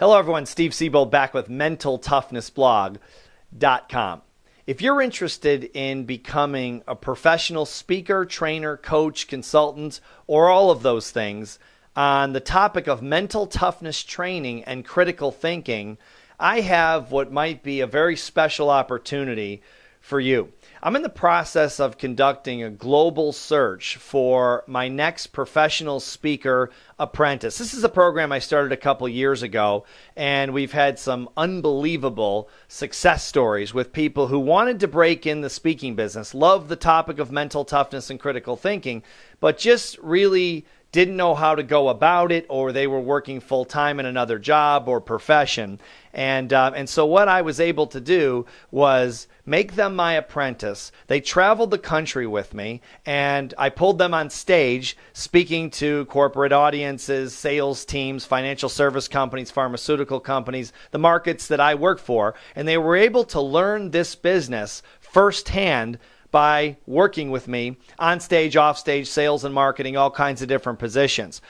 Hello, everyone. Steve Siebold back with MentalToughnessBlog.com. If you're interested in becoming a professional speaker, trainer, coach, consultant, or all of those things on the topic of mental toughness training and critical thinking, I have what might be a very special opportunity for you. I'm in the process of conducting a global search for my next professional speaker apprentice. This is a program I started a couple years ago, and we've had some unbelievable success stories with people who wanted to break in the speaking business, love the topic of mental toughness and critical thinking, but just really didn't know how to go about it, or they were working full-time in another job or profession. And so what I was able to do was make them my apprentice. They traveled the country with me, and I pulled them on stage speaking to corporate audiences, sales teams, financial service companies, pharmaceutical companies, the markets that I work for, and they were able to learn this business firsthand by working with me on stage, off stage, sales and marketing, all kinds of different positions.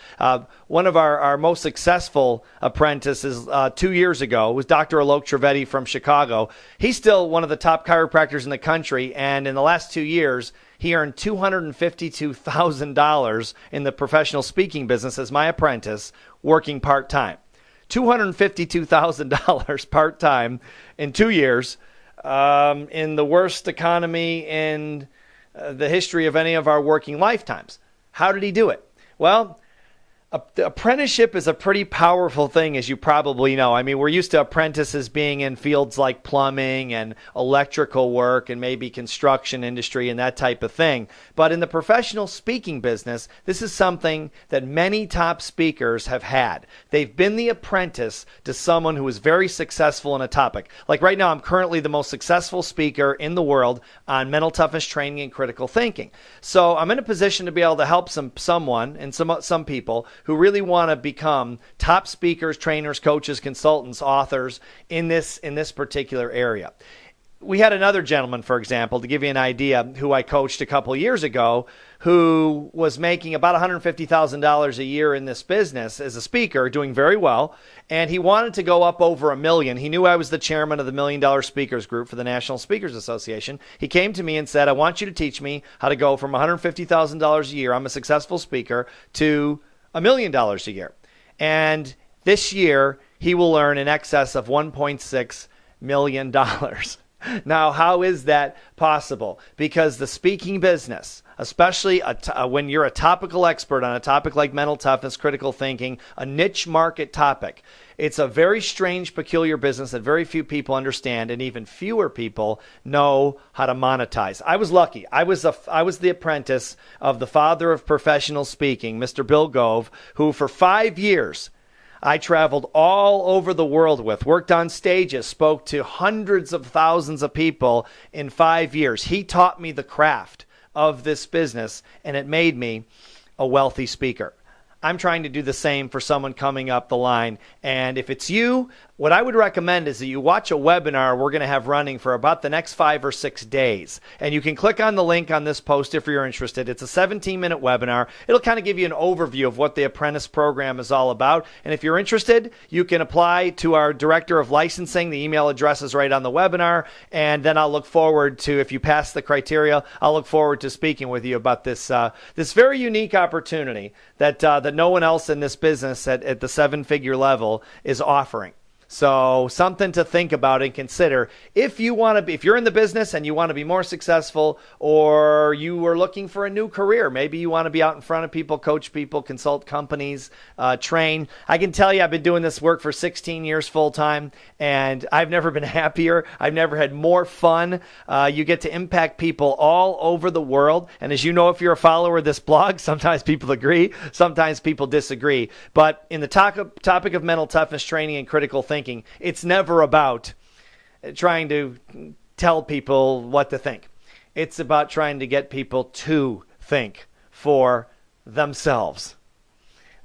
One of our most successful apprentices 2 years ago was Dr. Alok Trivedi from Chicago. He's still one of the top chiropractors in the country, and in the last 2 years, he earned $252,000 in the professional speaking business as my apprentice, working part-time. $252,000 part-time in 2 years. In the worst economy in the history of any of our working lifetimes. How did he do it? Well, the apprenticeship is a pretty powerful thing, as you probably know. I mean, we're used to apprentices being in fields like plumbing and electrical work and maybe construction industry and that type of thing. But in the professional speaking business, this is something that many top speakers have had. They've been the apprentice to someone who is very successful in a topic. Like right now, I'm currently the most successful speaker in the world on mental toughness training and critical thinking. So I'm in a position to be able to help someone and some people who really want to become top speakers, trainers, coaches, consultants, authors in this particular area. We had another gentleman, for example, to give you an idea, who I coached a couple years ago, who was making about $150,000 a year in this business as a speaker, doing very well, and he wanted to go up over $1 million. He knew I was the chairman of the $1 Million Speakers Group for the National Speakers Association. He came to me and said, I want you to teach me how to go from $150,000 a year, I'm a successful speaker, to $1 million a year. And this year, he will earn in excess of $1.6 million. Now, how is that possible? Because the speaking business, especially when you're a topical expert on a topic like mental toughness, critical thinking, a niche market topic, it's a very strange, peculiar business that very few people understand, and even fewer people know how to monetize. I was lucky. I was the apprentice of the father of professional speaking, Mr. Bill Gove, who for 5 years I traveled all over the world with, worked on stages, spoke to hundreds of thousands of people in 5 years. He taught me the craft of this business, and it made me a wealthy speaker. I'm trying to do the same for someone coming up the line. And if it's you, what I would recommend is that you watch a webinar we're going to have running for about the next 5 or 6 days. And you can click on the link on this post if you're interested. It's a 17-minute webinar. It'll kind of give you an overview of what the Apprentice program is all about. And if you're interested, you can apply to our Director of Licensing. The email address is right on the webinar. And then I'll look forward to, if you pass the criteria, I'll look forward to speaking with you about this this very unique opportunity that no one else in this business at the 7-figure level is offering. So something to think about and consider if you're in the business and you want to be more successful, or you are looking for a new career. Maybe you want to be out in front of people, coach people, consult companies, train. I can tell you I've been doing this work for 16 years full time, and I've never been happier. I've never had more fun. You get to impact people all over the world. And as you know, if you're a follower of this blog, sometimes people agree, sometimes people disagree. But in the topic of mental toughness training and critical thinking, it's never about trying to tell people what to think. It's about trying to get people to think for themselves.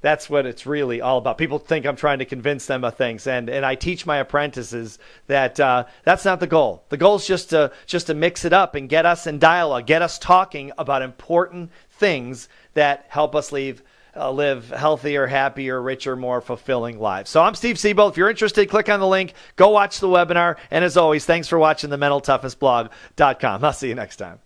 That's what it's really all about. People think I'm trying to convince them of things, and I teach my apprentices that that's not the goal. The goal is just to mix it up and get us in dialogue, get us talking about important things that help us live healthier, happier, richer, more fulfilling lives. So I'm Steve Siebold. If you're interested, click on the link. Go watch the webinar. And as always, thanks for watching the MentalToughnessBlog.com. I'll see you next time.